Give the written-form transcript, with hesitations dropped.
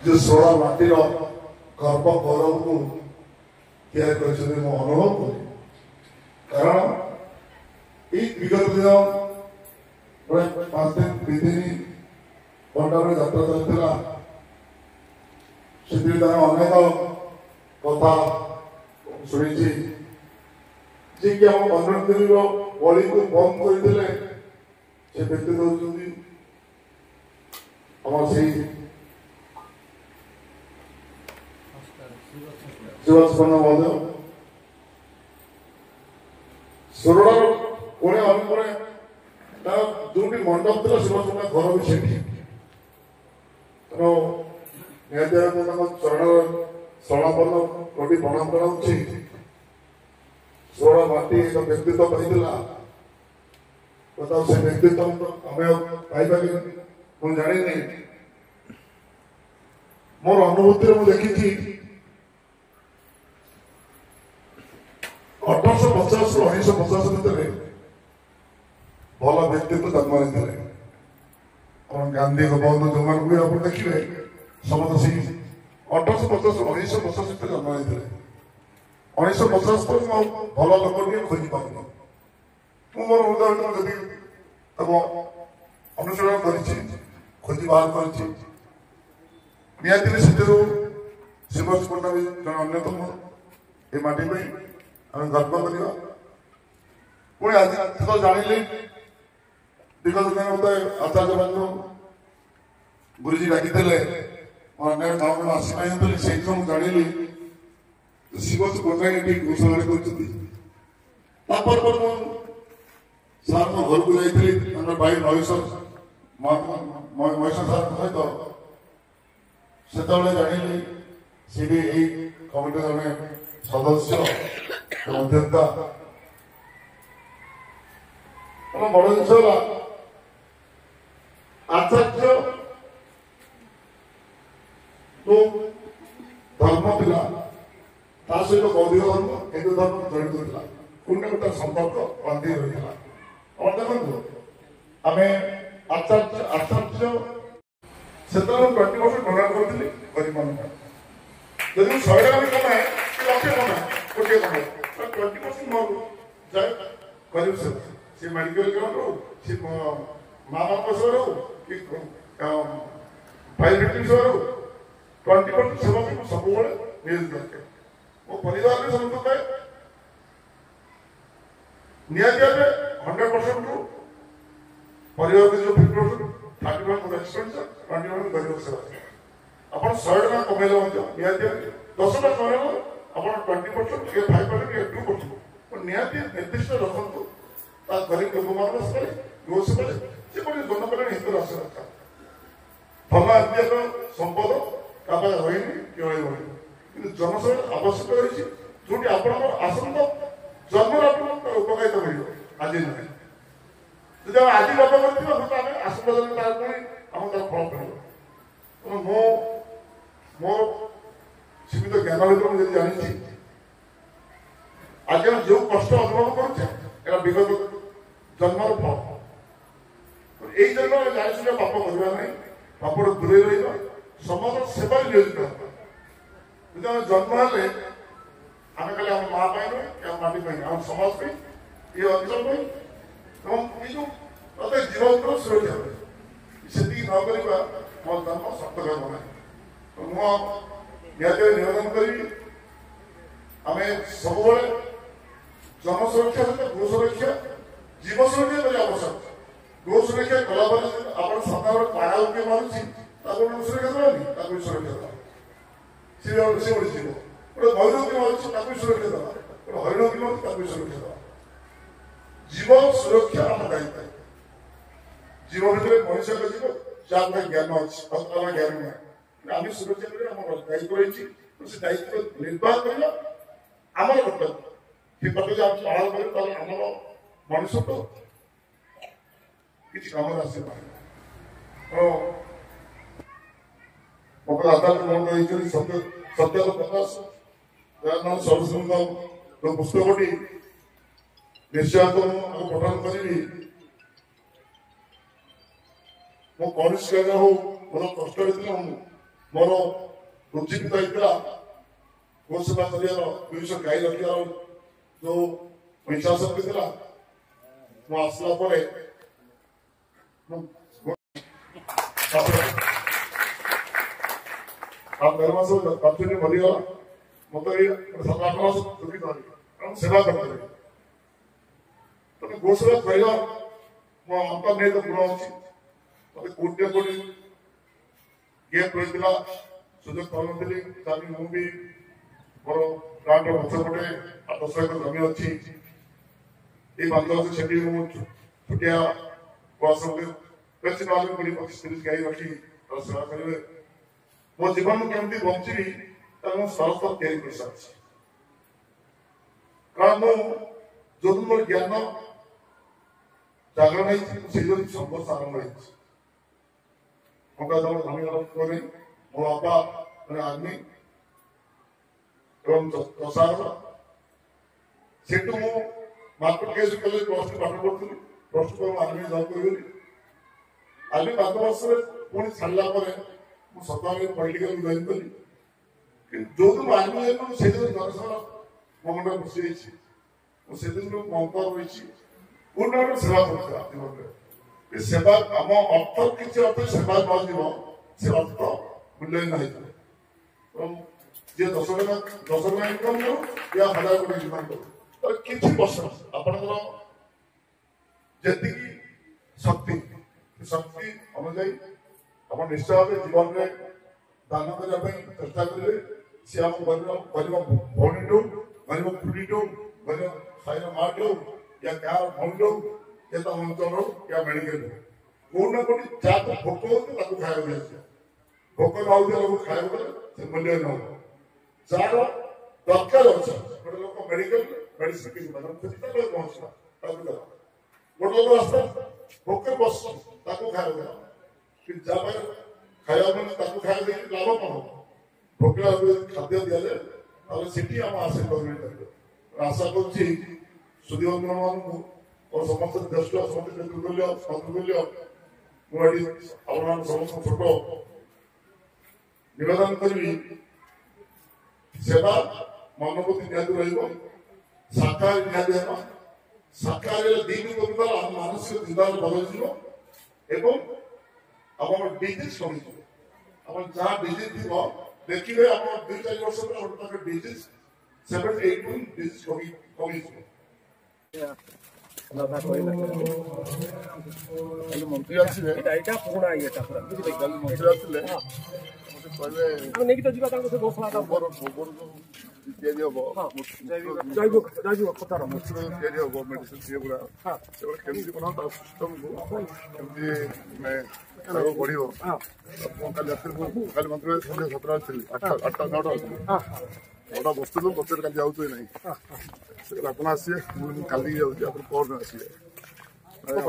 जो 16 माटीर गर्व गौरव को तैयार कर अनुभव करी कारण ये विगत दिन प्राय 5 दिन 2 दिन बंडार यात्रा चलता से अनेक कथा शुणी जी कि आम 15 दिन बड़ी को बंद करते से व्यक्ति होती शिवस्पन्न महोदय सोरड़ा कोड़े अनुपे जो मंडप था शिवस्पन्न घर भी से चरण शरणापन्न प्रति प्रणाम कराऊँगी सोलह माटी एक व्यक्तित्व कहला से व्यक्तित्व आम पाइबारे मुझे जानी मोर अनुभूति मुझे देखी 1850 रु 1950 भितर भल व्यक्तित्व जन्म लेते गांधी गोपबंधु जो मान भी आप देखिए समस्त सी 1850 रु 1950 भितर जन्म लेते 1950 तो भल लोक खोजी पाऊनी मोर हृदय अनुसरण कर खोजी बाहर कर निहती शिवस्पन्न भी जन अन्यतम ये माटी आम गर्व करवा पुणी आज तो जानी विगत दिन मत आचार्य मान गुरुजी डाकी अन्य गाँव आसी पाई से जानी शिवस्पन्न ये घोषणा कर सार घर को जाइए भाई महेश्वर महेश्वर सार सहित से जानी सी भी यही कमिटी जड़े सदस्य अध्यक्ता बड़ जिन आचार्य जो धर्म था सहित बौद्ध धर्म हिंदू धर्म जड़ित था पुण्य गोटे संपर्क बांधि रही देखो आम आचार्य से 20% डोनेट करी गरीब मान जब 100 टका भी कमाए लक्षे कमाए गोटे कमाए 20% मोर जाए गरीब से मेडिकल ग्राउंड हो सी माँ बाप सेवा हो कि फाइल विक्टिम सेवा हो 20% सेवा भी सब नियोजित रखे मो परिवार में समझ निहती 100% रु परिवार के जो 50% 30% एक्सपेंडिचर 20% गरीब सेवा आप 100 टका कमेले निहती 10 टका कमेले आप 20% 5% 2% निहती निर्दिष्ट रखु गरीब लोक मान गो सेवा से जनकल्याण हित राशि दरकार भल आद्य संपद क्या रही कि जनसेवा आवश्यक रही जो आप आसंत जन्म उपकारिता मिले आज नुहे जब आज लोक कर आसंता जन्म आम तार फल पड़ो मोर सीमित ज्ञान भर मुझे जानी आज जो कष्ट अनुभव कर विगत जन्म फल यही जन्म जानी पाप करवा ना पाप दूरे रहा समस्त सेवा नियोजित जब जन्म हेले आम खाली आम माँ पाई माटी पाई आम समाज ये अंचल जो प्रत्येक जीवन सुरक्षा से नक मो जन्म सत्य बना मुझे निवेदन करी आम सब जन सुरक्षा सहित गो सुरक्षा जीव सुरक्षा करने आवश्यक गो सुरक्षा कला आप सामना पाड़ा किए मारूँ सुरक्षा देवानी सुरक्षा दवा सी गोटे जीव गोटे मयूर की मारूँ सुरक्षा दवा गोटे हरिण की मारूँ सुरक्षा दवा जीव सुरक्षा आम दायित्व जीव भर मनुष्य का जीव जहाँ ज्ञान अच्छे ज्ञान ना आम सुरक्षा दायित्व रही से दायित्व निर्वाह करना आम कर्तव्य कि कर्तव्य आम पालन कर आम मनुष्य तो किसी काम आस आधार मन सत्य प्रकाश सर्वसुंदर पुस्तकटी निश्चय पठन करी मो कनिष्ठ हो बहुत कष्ट मोर उज्जीवित होता गोसेवा कर 200 गाई रखार जो इच्छा शक्ति थी आसला निर्माण कंटिन्यू बढ़ीगला मत 7-8 मास दुखी सेवा करते तेनाली गोसेवा कहला मो अंतर्निहित गुण अच्छी मत कोटे कोटी गेप रही सुजोग पानी ताकि मुझे मोर प्लांट पछपटे 10 एकर जमी अच्छी ये 5 वर्ष से छुटिया बस बेसी ना 20-25-30 गाई रखी सेवा करेंगे मो जीवन केमती बंची सरस्तर तैयारी कर सारी कारण जो मोर ज्ञान जागरण है संघर्ष आरंभ हो मो बापा मैं आर्मी एवं प्रसार से मार्केट केस कले प्लस 2 पाठ पढ़ी प्लस 2 आर्मी जॉब कर आर्मी 5 वर्ष पुणी छाड़ा सप्ताह पॉलिटिकल जॉइन कली जो दिन आर्मी से जनसेवा मो मुंड खुशी से दिन अंतर रही पूर्ण सेवा करता जीवन में सेवा आम अर्थ किसी अर्थ सेवा न से अर्थ मूल्य नहीं जी 10 टका इनकम करो या 1000 कोटी इनकम करो किसी वर्ष आपंकर जी शक्ति शक्ति अनुजाई आप निश्चय भाव जीवन में दान करने चेष्टा करेंगे सी आम गरीब भौणी टू गरीब खुड़ी टू गरीब साइर माँ टू या गाँव भौणी टू या अंचल या मेडिकल कौन कौटी जहाँ तो भोक हो खाया भोक न हो खाया से मूल्य न हो जार दरकार अच्छे गोटे लोक मेडिकल मेडिसिन कि पहुंचला गोटे लोक रास्ता भोक बस खाया जहाँ खाया मैंने खाया लाभ कौन हो भोक खाद्य दि जाए सीटी आम आशीर्वाद आशा करुच्ची सुधीबंधु मान और समस्त ज्येष्ठ समस्त नेतृत्वल्य मुझे समस्त छोट निवेदन करी सेवा मनोवृत्ति निहत शाकाहारी निहत शाकाहारी दिन कर मानसिक चिंता बदल डिजीज कमी जहाँ डिजीज थी देखिए आप 2-4 वर्ष डिजीज 7-8 डिजीज कमी मंत्री आसवे मंत्री आसले गोबर मेडिसिन सी गुड़ा केमती बना सिस्टम को बढ़ कल मंत्री 17 8टा 9टा ओटा बसलु बच्चे कल जाऊ नहीं अपन आसिए कल जाऊँ पर आसिए भल